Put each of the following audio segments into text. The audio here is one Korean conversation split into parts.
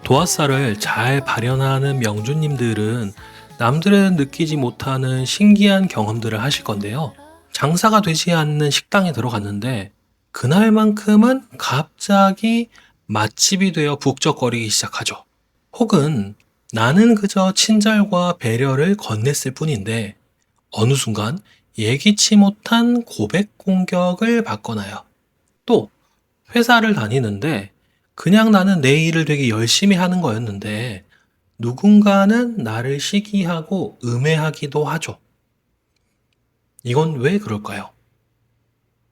도화살을 잘 발현하는 명주님들은 남들은 느끼지 못하는 신기한 경험들을 하실 건데요. 장사가 되지 않는 식당에 들어갔는데 그날만큼은 갑자기 맛집이 되어 북적거리기 시작하죠. 혹은 나는 그저 친절과 배려를 건넸을 뿐인데 어느 순간 예기치 못한 고백 공격을 받거나요. 또 회사를 다니는데 그냥 나는 내 일을 되게 열심히 하는 거였는데 누군가는 나를 시기하고 음해하기도 하죠. 이건 왜 그럴까요?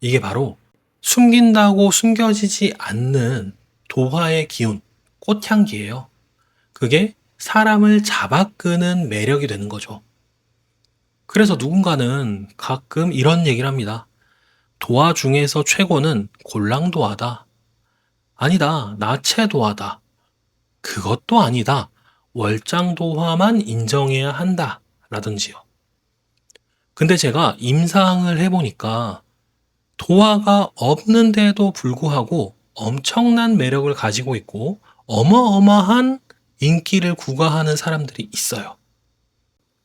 이게 바로 숨긴다고 숨겨지지 않는 도화의 기운, 꽃향기예요. 그게 사람을 잡아끄는 매력이 되는 거죠. 그래서 누군가는 가끔 이런 얘기를 합니다. 도화 중에서 최고는 골랑도화다. 아니다, 나체도화다. 그것도 아니다. 월장도화만 인정해야 한다. 라든지요. 근데 제가 임상을 해보니까 도화가 없는데도 불구하고 엄청난 매력을 가지고 있고 어마어마한 인기를 구가하는 사람들이 있어요.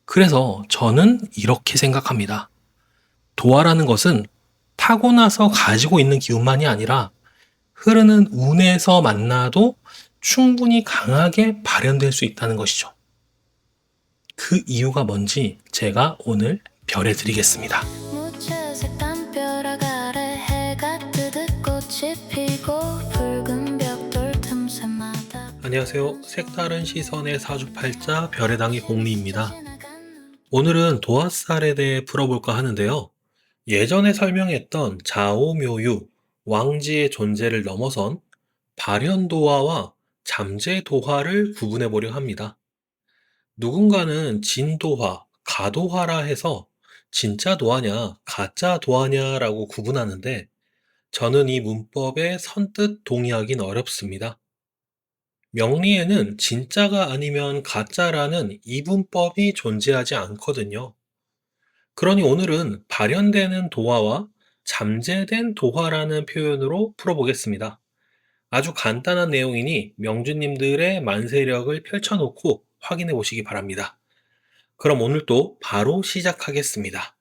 그래서 저는 이렇게 생각합니다. 도화라는 것은 타고나서 가지고 있는 기운만이 아니라 흐르는 운에서 만나도 충분히 강하게 발현될 수 있다는 것이죠. 그 이유가 뭔지 제가 오늘 별해 드리겠습니다. 무채색 담벼락 아래 해가 뜨듯 꽃이 피고 붉은 벽돌 틈새마다. 안녕하세요. 색다른 시선의 사주팔자 별해당의 공리입니다. 오늘은 도화살에 대해 풀어볼까 하는데요. 예전에 설명했던 자오묘유, 왕지의 존재를 넘어선 발현도화와 잠재도화를 구분해 보려 합니다. 누군가는 진도화, 가도화라 해서 진짜 도화냐, 가짜 도화냐라고 구분하는데 저는 이 문법에 선뜻 동의하긴 어렵습니다. 명리에는 진짜가 아니면 가짜라는 이분법이 존재하지 않거든요. 그러니 오늘은 발현되는 도화와 잠재된 도화라는 표현으로 풀어보겠습니다. 아주 간단한 내용이니 명주님들의 만세력을 펼쳐놓고 확인해 보시기 바랍니다. 그럼 오늘도 바로 시작하겠습니다.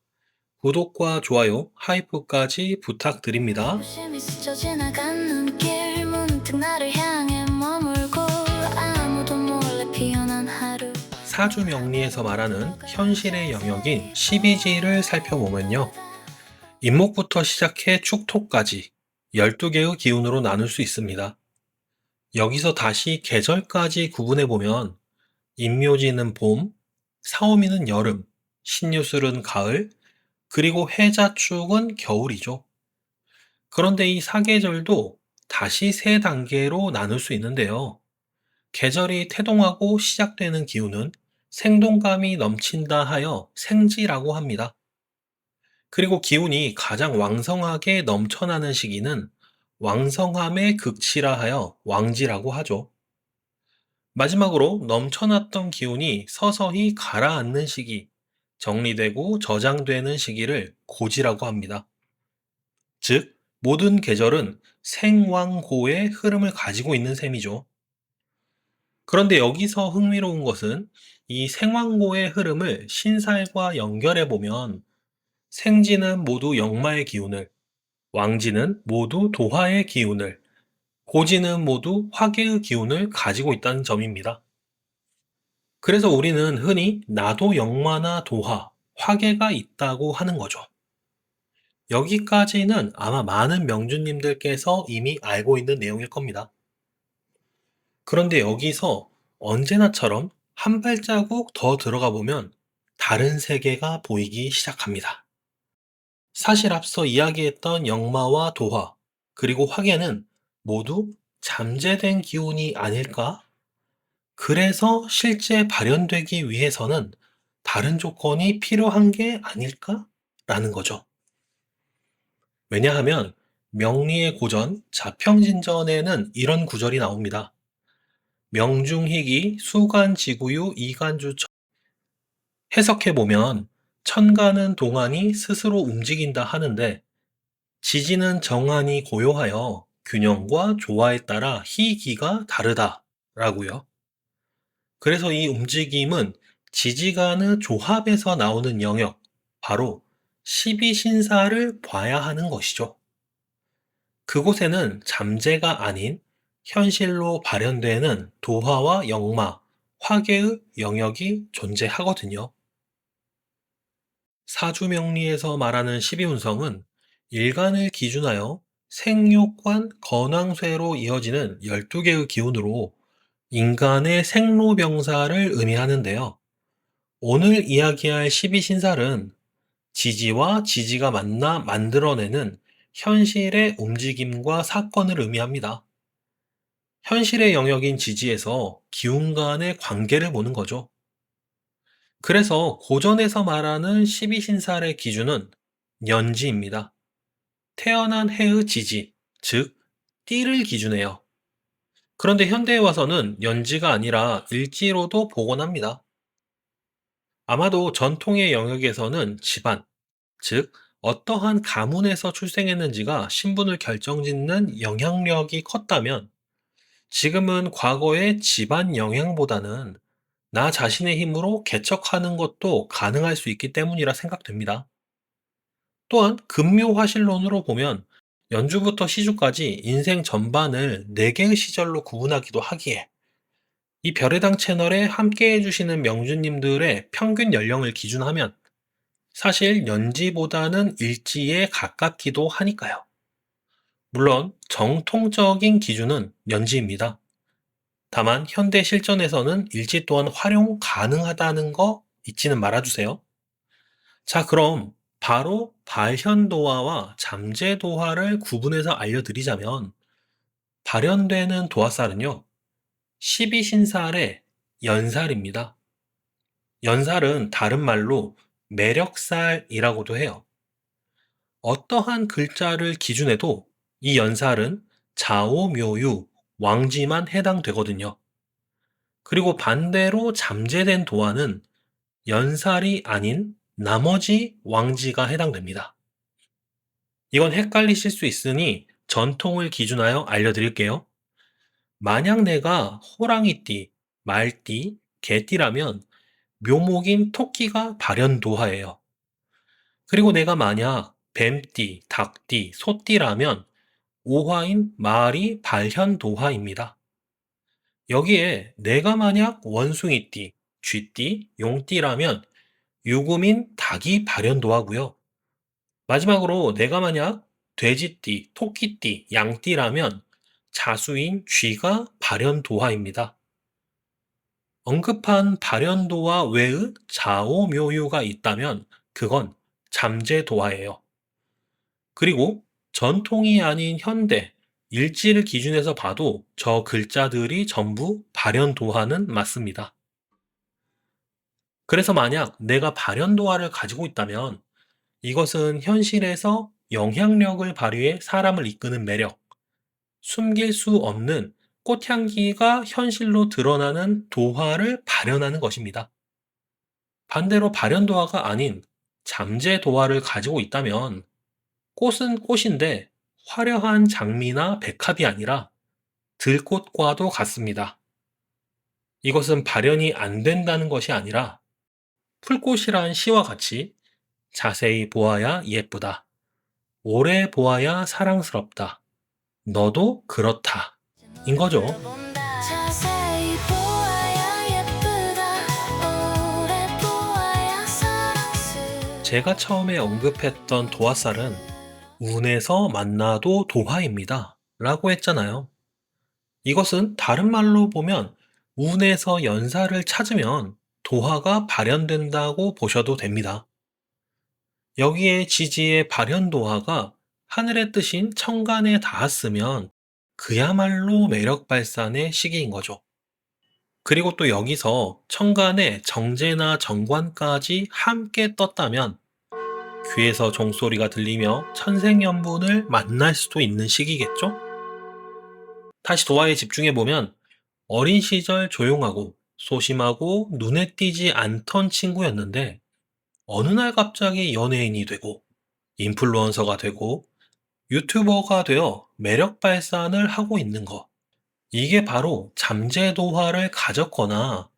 구독과 좋아요, 하이프까지 부탁드립니다. 사주 명리에서 말하는 현실의 영역인 12지를 살펴보면요. 임목부터 시작해 축토까지 12개의 기운으로 나눌 수 있습니다. 여기서 다시 계절까지 구분해보면 임묘지는 봄, 사오미는 여름, 신유술은 가을, 그리고 해자축은 겨울이죠. 그런데 이 사계절도 다시 세 단계로 나눌 수 있는데요. 계절이 태동하고 시작되는 기운은 생동감이 넘친다 하여 생지라고 합니다. 그리고 기운이 가장 왕성하게 넘쳐나는 시기는 왕성함의 극치라 하여 왕지라고 하죠. 마지막으로 넘쳐났던 기운이 서서히 가라앉는 시기, 정리되고 저장되는 시기를 고지라고 합니다. 즉, 모든 계절은 생왕고의 흐름을 가지고 있는 셈이죠. 그런데 여기서 흥미로운 것은 이 생왕고의 흐름을 신살과 연결해 보면 생지는 모두 역마의 기운을, 왕지는 모두 도화의 기운을, 고지는 모두 화계의 기운을 가지고 있다는 점입니다. 그래서 우리는 흔히 나도 역마나 도화, 화계가 있다고 하는 거죠. 여기까지는 아마 많은 명주님들께서 이미 알고 있는 내용일 겁니다. 그런데 여기서 언제나처럼 한 발자국 더 들어가 보면 다른 세계가 보이기 시작합니다. 사실 앞서 이야기했던 역마와 도화, 그리고 화계는 모두 잠재된 기운이 아닐까? 그래서 실제 발현되기 위해서는 다른 조건이 필요한 게 아닐까? 라는 거죠. 왜냐하면 명리의 고전 자평진전에는 이런 구절이 나옵니다. 명중희기 수간지구유 이간주 해석해보면 천간은 동안이 스스로 움직인다 하는데 지지는 정한이 고요하여 균형과 조화에 따라 희기가 다르다라고요. 그래서 이 움직임은 지지간의 조합에서 나오는 영역, 바로 12신사를 봐야 하는 것이죠. 그곳에는 잠재가 아닌 현실로 발현되는 도화와 역마, 화계의 영역이 존재하거든요. 사주명리에서 말하는 12운성은 일간을 기준하여 생육관, 건왕쇠로 이어지는 12개의 기운으로 인간의 생로병사를 의미하는데요. 오늘 이야기할 12신살은 지지와 지지가 만나 만들어내는 현실의 움직임과 사건을 의미합니다. 현실의 영역인 지지에서 기운 간의 관계를 보는 거죠. 그래서 고전에서 말하는 12신살의 기준은 년지입니다. 태어난 해의 지지, 즉 띠를 기준해요. 그런데 현대에 와서는 연지가 아니라 일지로도 복원합니다. 아마도 전통의 영역에서는 집안, 즉 어떠한 가문에서 출생했는지가 신분을 결정짓는 영향력이 컸다면, 지금은 과거의 집안 영향보다는 나 자신의 힘으로 개척하는 것도 가능할 수 있기 때문이라 생각됩니다. 또한 금묘화실론으로 보면 연주부터 시주까지 인생 전반을 4개의 시절로 구분하기도 하기에, 이 별의당 채널에 함께 해주시는 명주님들의 평균 연령을 기준하면 사실 연지보다는 일지에 가깝기도 하니까요. 물론 정통적인 기준은 연지입니다. 다만 현대 실전에서는 일지 또한 활용 가능하다는 거 잊지는 말아주세요. 자, 그럼 바로 발현도화와 잠재도화를 구분해서 알려드리자면, 발현되는 도화살은요, 12신살의 연살입니다. 연살은 다른 말로 매력살이라고도 해요. 어떠한 글자를 기준해도 이 연살은 좌오묘유, 왕지만 해당되거든요. 그리고 반대로 잠재된 도화는 연살이 아닌 나머지 왕지가 해당됩니다. 이건 헷갈리실 수 있으니 전통을 기준하여 알려드릴게요. 만약 내가 호랑이띠, 말띠, 개띠라면 묘목인 토끼가 발현도화예요. 그리고 내가 만약 뱀띠, 닭띠, 소띠라면 오화인 말이 발현도화입니다. 여기에 내가 만약 원숭이띠, 쥐띠, 용띠라면 유금인 닭이 발현도화고요. 마지막으로 내가 만약 돼지띠, 토끼띠, 양띠라면 자수인 쥐가 발현도화입니다. 언급한 발현도화 외의 좌오묘유가 있다면 그건 잠재도화예요. 그리고 전통이 아닌 현대, 일지를 기준해서 봐도 저 글자들이 전부 발현도화는 맞습니다. 그래서 만약 내가 발현도화를 가지고 있다면 이것은 현실에서 영향력을 발휘해 사람을 이끄는 매력, 숨길 수 없는 꽃향기가 현실로 드러나는 도화를 발현하는 것입니다. 반대로 발현도화가 아닌 잠재도화를 가지고 있다면 꽃은 꽃인데 화려한 장미나 백합이 아니라 들꽃과도 같습니다. 이것은 발현이 안 된다는 것이 아니라 풀꽃이란 시와 같이 자세히 보아야 예쁘다, 오래 보아야 사랑스럽다, 너도 그렇다 인 거죠. 자세히 보아야 예쁘다 오래 보아야 사랑스러워. 제가 처음에 언급했던 도화살은 운에서 만나도 도화입니다 라고 했잖아요. 이것은 다른 말로 보면 운에서 연사를 찾으면 도화가 발현된다고 보셔도 됩니다. 여기에 지지의 발현도화가 하늘의 뜻인 천간에 닿았으면 그야말로 매력 발산의 시기인 거죠. 그리고 또 여기서 천간에 정제나 정관까지 함께 떴다면 귀에서 종소리가 들리며 천생연분을 만날 수도 있는 시기겠죠? 다시 도화에 집중해보면 어린 시절 조용하고 소심하고 눈에 띄지 않던 친구였는데 어느 날 갑자기 연예인이 되고 인플루언서가 되고 유튜버가 되어 매력 발산을 하고 있는 것. 이게 바로 잠재 도화를 가졌거나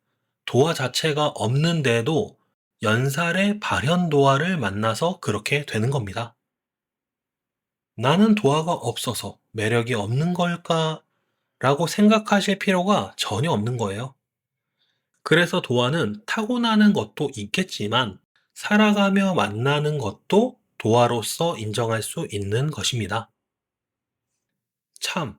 도화 자체가 없는데도 연살의 발현 도화를 만나서 그렇게 되는 겁니다. 나는 도화가 없어서 매력이 없는 걸까? 라고 생각하실 필요가 전혀 없는 거예요. 그래서 도화는 타고나는 것도 있겠지만 살아가며 만나는 것도 도화로서 인정할 수 있는 것입니다. 참,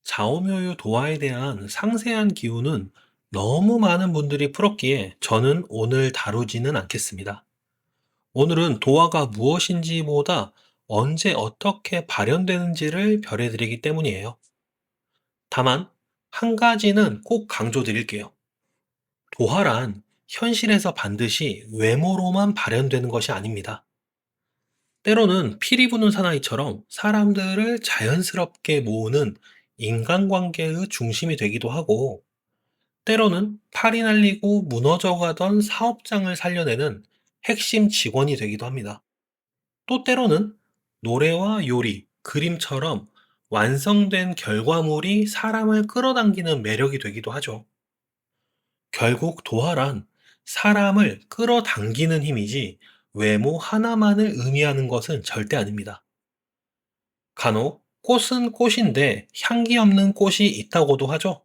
자오묘유 도화에 대한 상세한 기운은 너무 많은 분들이 풀었기에 저는 오늘 다루지는 않겠습니다. 오늘은 도화가 무엇인지보다 언제 어떻게 발현되는지를 별해드리기 때문이에요. 다만, 한 가지는 꼭 강조드릴게요. 도화란 현실에서 반드시 외모로만 발현되는 것이 아닙니다. 때로는 피리 부는 사나이처럼 사람들을 자연스럽게 모으는 인간관계의 중심이 되기도 하고, 때로는 팔이 날리고 무너져가던 사업장을 살려내는 핵심 직원이 되기도 합니다. 또 때로는 노래와 요리, 그림처럼 완성된 결과물이 사람을 끌어당기는 매력이 되기도 하죠. 결국 도화란 사람을 끌어당기는 힘이지 외모 하나만을 의미하는 것은 절대 아닙니다. 간혹 꽃은 꽃인데 향기 없는 꽃이 있다고도 하죠.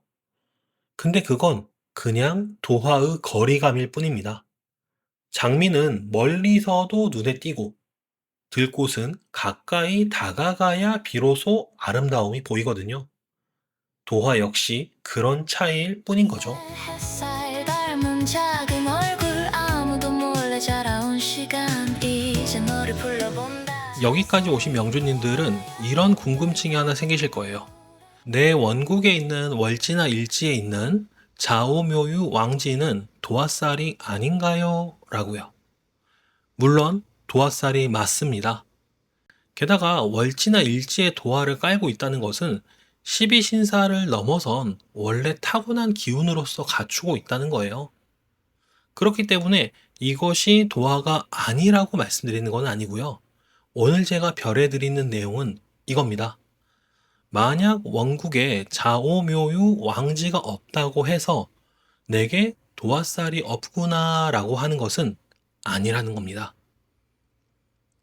근데 그건 그냥 도화의 거리감일 뿐입니다. 장미는 멀리서도 눈에 띄고 들꽃은 가까이 다가가야 비로소 아름다움이 보이거든요. 도화 역시 그런 차이일 뿐인 거죠. 햇살 닮은 작은 얼굴 아무도 몰래 자라온 시간 이제 너를 불러본다. 여기까지 오신 명주님들은 이런 궁금증이 하나 생기실 거예요. 내 원국에 있는 월지나 일지에 있는 자오묘유 왕지는 도화살이 아닌가요? 라고요. 물론 도화살이 맞습니다. 게다가 월지나 일지에 도화를 깔고 있다는 것은 12신사를 넘어선 원래 타고난 기운으로서 갖추고 있다는 거예요. 그렇기 때문에 이것이 도화가 아니라고 말씀드리는 건 아니고요. 오늘 제가 별해드리는 내용은 이겁니다. 만약 원국에 자오묘유 왕지가 없다고 해서 내게 도화살이 없구나 라고 하는 것은 아니라는 겁니다.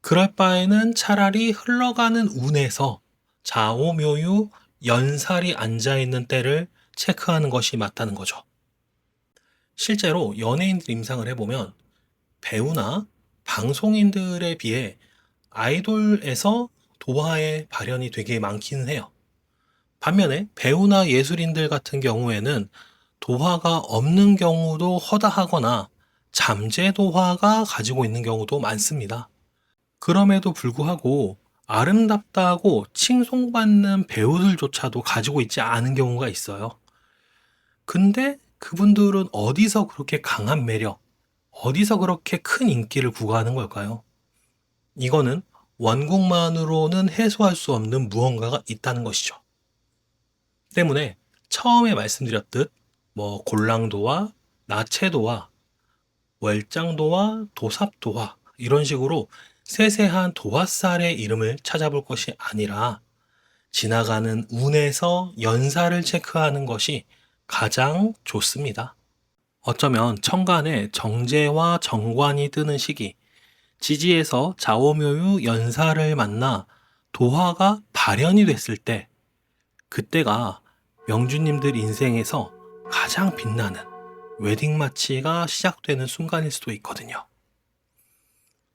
그럴 바에는 차라리 흘러가는 운에서 자오묘유 연살이 앉아있는 때를 체크하는 것이 맞다는 거죠. 실제로 연예인들 임상을 해보면 배우나 방송인들에 비해 아이돌에서 도화의 발현이 되게 많기는 해요. 반면에 배우나 예술인들 같은 경우에는 도화가 없는 경우도 허다하거나 잠재 도화가 가지고 있는 경우도 많습니다. 그럼에도 불구하고 아름답다고 칭송받는 배우들조차도 가지고 있지 않은 경우가 있어요. 근데 그분들은 어디서 그렇게 강한 매력, 어디서 그렇게 큰 인기를 구가하는 걸까요? 이거는 원국만으로는 해소할 수 없는 무언가가 있다는 것이죠. 때문에 처음에 말씀드렸듯 골랑도와 나체도와 월장도와 도삽도와 이런 식으로 세세한 도화살의 이름을 찾아볼 것이 아니라 지나가는 운에서 연살을 체크하는 것이 가장 좋습니다. 어쩌면 천간에 정제와 정관이 뜨는 시기, 지지에서 자오묘유 연살을 만나 도화가 발현이 됐을 때, 그때가 명주님들 인생에서 가장 빛나는 웨딩마치가 시작되는 순간일 수도 있거든요.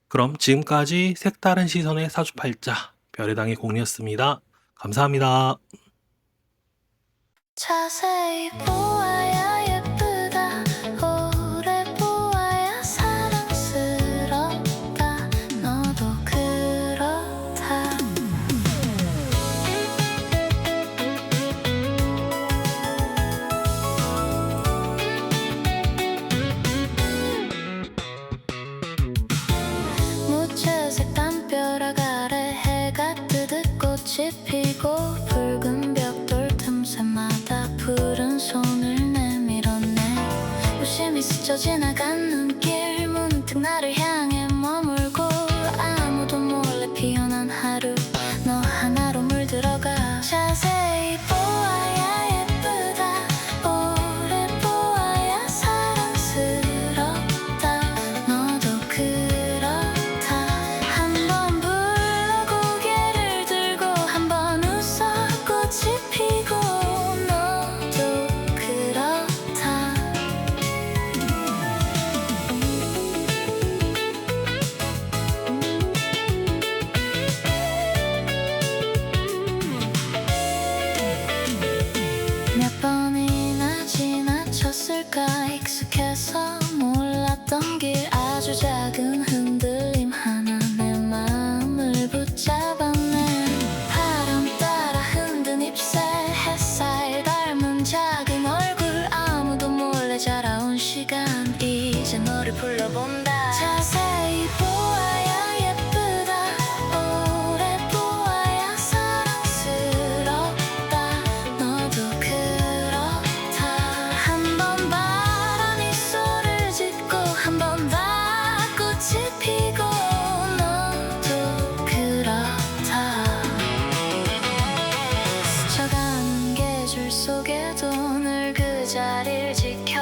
그럼 지금까지 색다른 시선의 사주팔자 별의당의 공이었습니다. 감사합니다. 자세히 보아야 예쁘다 오래 보아야 사랑스럽다 너도 그렇다 무채색 담벼락 아래 해가 뜨듯 꽃이 피고 붉은 벽돌 틈새마다 푸른 손을 내밀었네 유심히 스쳐 지나간 눈길 문득 나를 향해 머물고 아무도 몰래 피어난 하루 너 아무래도 늘 그 자리를 지켜